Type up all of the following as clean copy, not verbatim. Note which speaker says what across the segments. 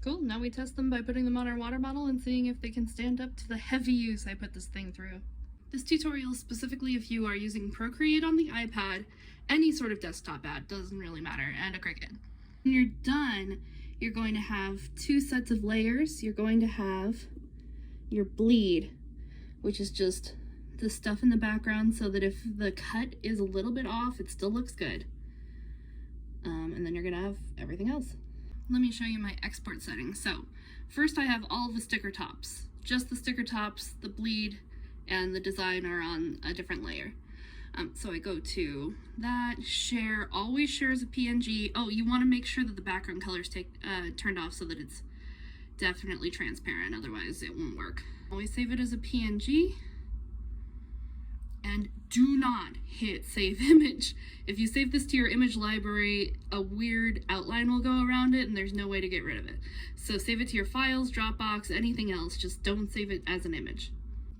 Speaker 1: Cool, now we test them by putting them on our water bottle and seeing if they can stand up to the heavy use I put this thing through. This tutorial is specifically if you are using Procreate on the iPad, any sort of desktop app, doesn't really matter, and a Cricut. When you're done, you're going to have 2 sets of layers. You're going to have your bleed, which is just the stuff in the background so that if the cut is a little bit off, it still looks good. And then you're gonna have everything else. Let me show you my export settings. So first I have all the sticker tops. Just the sticker tops, the bleed, and the design are on a different layer. So I go to that, share, always share as a PNG. Oh, you want to make sure that the background color's turned off so that it's definitely transparent, otherwise it won't work. Always save it as a PNG, and do not hit save image. If you save this to your image library, a weird outline will go around it and there's no way to get rid of it. So save it to your files, Dropbox, anything else, just don't save it as an image.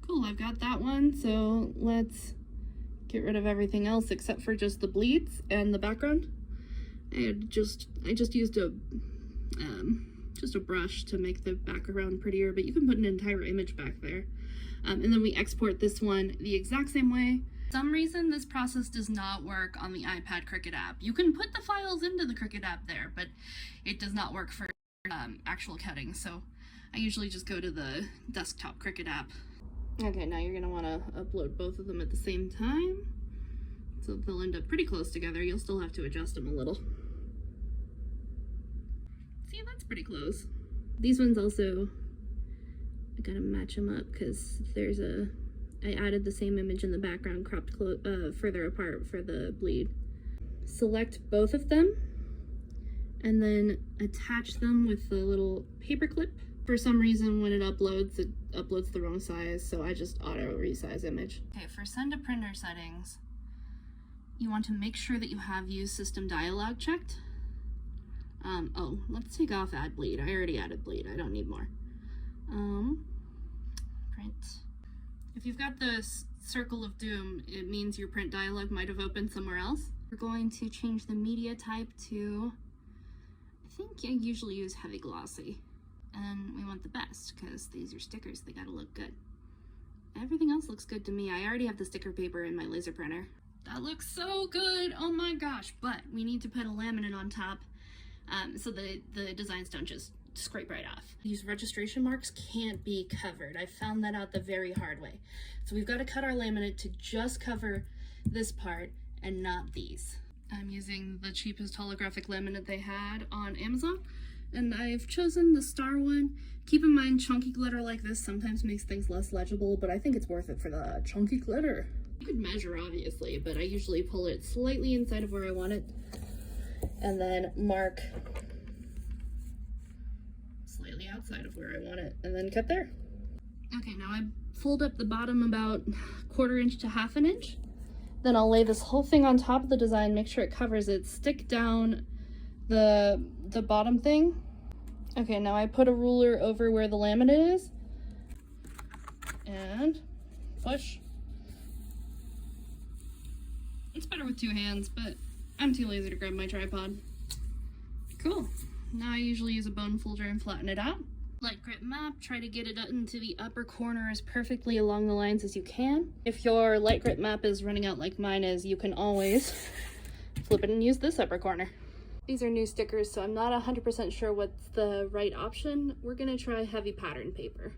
Speaker 1: Cool, I've got that one, so let's get rid of everything else except for just the bleeds and the background. I just used a brush to make the background prettier, but you can put an entire image back there. And then we export this one the exact same way. For some reason, this process does not work on the iPad Cricut app. You can put the files into the Cricut app there, but it does not work for actual cutting. So I usually just go to the desktop Cricut app. Okay, now you're gonna wanna upload both of them at the same time. So they'll end up pretty close together. You'll still have to adjust them a little. See, that's pretty close. These ones also, I gotta match them up because I added the same image in the background cropped further apart for the bleed. Select both of them and then attach them with the little paper clip. For some reason, when it uploads the wrong size, so I just auto resize image. Okay, for send to printer settings, you want to make sure that you have use system dialog checked. Oh, let's take off add bleed. I already added bleed, I don't need more. Print. If you've got the circle of doom, it means your print dialog might have opened somewhere else. We're going to change the media type to, I think I usually use heavy glossy. And we want the best because these are stickers, they gotta look good. Everything else looks good to me. I already have the sticker paper in my laser printer. That looks so good, oh my gosh, but we need to put a laminate on top so the designs don't just scrape right off. These registration marks can't be covered. I found that out the very hard way. So we've got to cut our laminate to just cover this part and not these. I'm using the cheapest holographic laminate they had on Amazon. And I've chosen the star one. Keep in mind, chunky glitter like this sometimes makes things less legible, but I think it's worth it for the chunky glitter. You could measure, obviously, but I usually pull it slightly inside of where I want it, and then mark slightly outside of where I want it, and then cut there. Okay, now I fold up the bottom about 1/4 inch to 1/2 inch. Then I'll lay this whole thing on top of the design, make sure it covers it, stick down the bottom thing. Okay, now I put a ruler over where the laminate is and push. It's better with 2 hands, but I'm too lazy to grab my tripod. Cool. Now I usually use a bone folder and flatten it out. Light grip map, try to get it into the upper corner as perfectly along the lines as you can. If your light grip map is running out like mine is, you can always flip it and use this upper corner. These are new stickers, so I'm not 100% sure what's the right option. We're gonna try heavy pattern paper.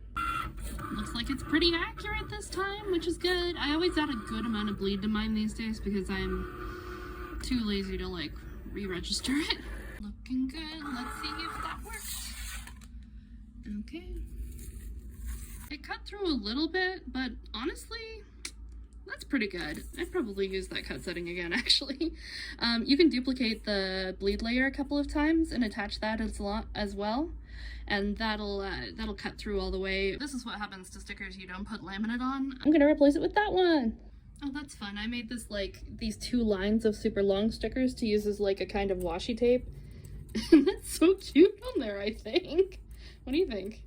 Speaker 1: Looks like it's pretty accurate this time, which is good. I always add a good amount of bleed to mine these days because I'm too lazy to like re-register it. Looking good, let's see if that works. Okay. It cut through a little bit, but honestly, that's pretty good. I'd probably use that cut setting again, actually. You can duplicate the bleed layer a couple of times and attach that as well, and that'll cut through all the way. This is what happens to stickers you don't put laminate on. I'm gonna replace it with that one. Oh, that's fun. I made this like these 2 lines of super long stickers to use as like a kind of washi tape. And that's so cute on there, I think. What do you think?